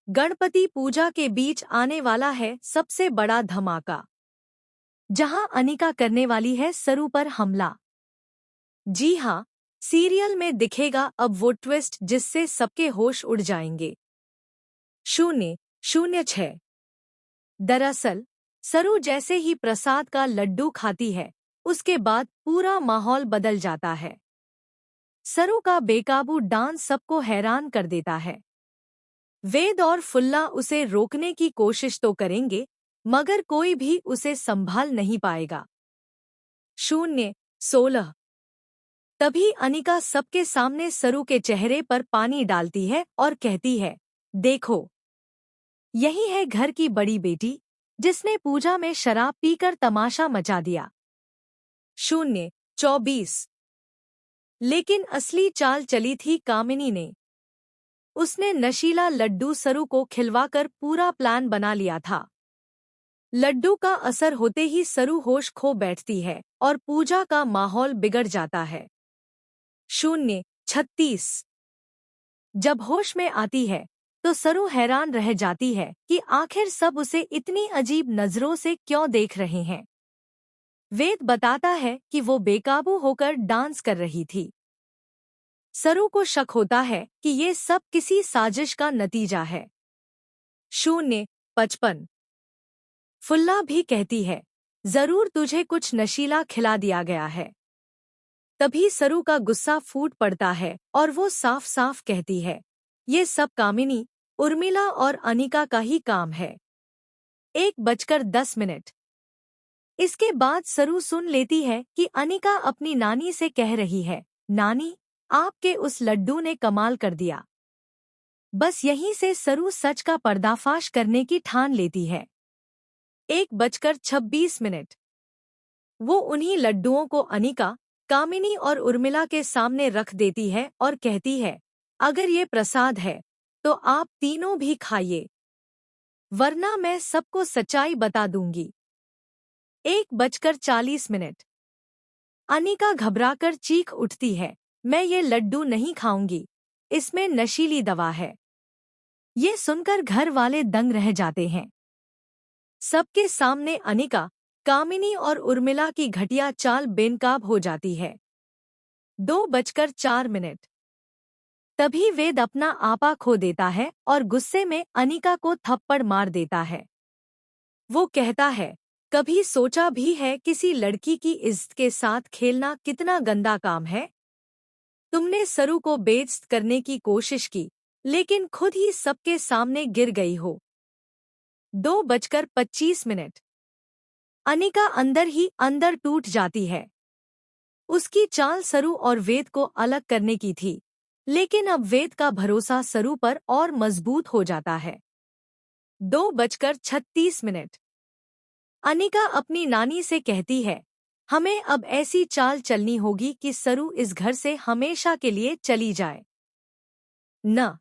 गणपति पूजा के बीच आने वाला है सबसे बड़ा धमाका, जहां अनिका करने वाली है सरू पर हमला। जी हाँ, सीरियल में दिखेगा अब वो ट्विस्ट जिससे सबके होश उड़ जाएंगे। 006। दरअसल सरू जैसे ही प्रसाद का लड्डू खाती है, उसके बाद पूरा माहौल बदल जाता है। सरू का बेकाबू डांस सबको हैरान कर देता है। वेद और फुल्ला उसे रोकने की कोशिश तो करेंगे, मगर कोई भी उसे संभाल नहीं पाएगा। 016। तभी अनिका सबके सामने सरू के चेहरे पर पानी डालती है और कहती है, देखो, यही है घर की बड़ी बेटी, जिसने पूजा में शराब पीकर तमाशा मचा दिया। 024। लेकिन असली चाल चली थी कामिनी ने। उसने नशीला लड्डू सरू को खिलवाकर पूरा प्लान बना लिया था। लड्डू का असर होते ही सरू होश खो बैठती है और पूजा का माहौल बिगड़ जाता है। 036। जब होश में आती है तो सरू हैरान रह जाती है कि आखिर सब उसे इतनी अजीब नजरों से क्यों देख रहे हैं। वेद बताता है कि वो बेकाबू होकर डांस कर रही थी। सरू को शक होता है कि ये सब किसी साजिश का नतीजा है। 055। फुल्ला भी कहती है, जरूर तुझे कुछ नशीला खिला दिया गया है। तभी सरू का गुस्सा फूट पड़ता है और वो साफ साफ कहती है, ये सब कामिनी, उर्मिला और अनिका का ही काम है। 1:10। इसके बाद सरू सुन लेती है कि अनिका अपनी नानी से कह रही है, नानी, आपके उस लड्डू ने कमाल कर दिया। बस यहीं से सरू सच का पर्दाफाश करने की ठान लेती है। 1:26। वो उन्हीं लड्डुओं को अनिका, कामिनी और उर्मिला के सामने रख देती है और कहती है, अगर ये प्रसाद है तो आप तीनों भी खाइए, वरना मैं सबको सच्चाई बता दूंगी। 1:40। अनिका घबराकर चीख उठती है, मैं ये लड्डू नहीं खाऊंगी, इसमें नशीली दवा है। ये सुनकर घर वाले दंग रह जाते हैं। सबके सामने अनिका, कामिनी और उर्मिला की घटिया चाल बेनकाब हो जाती है। 2:04। तभी वेद अपना आपा खो देता है और गुस्से में अनिका को थप्पड़ मार देता है। वो कहता है, कभी सोचा भी है किसी लड़की की इज्जत के साथ खेलना कितना गंदा काम है? तुमने सरू को बेइज्जत करने की कोशिश की, लेकिन खुद ही सबके सामने गिर गई हो। 2:25। अनिका अंदर ही अंदर टूट जाती है। उसकी चाल सरू और वेद को अलग करने की थी, लेकिन अब वेद का भरोसा सरू पर और मजबूत हो जाता है। 2:36। अनिका अपनी नानी से कहती है, हमें अब ऐसी चाल चलनी होगी कि सरू इस घर से हमेशा के लिए चली जाए। न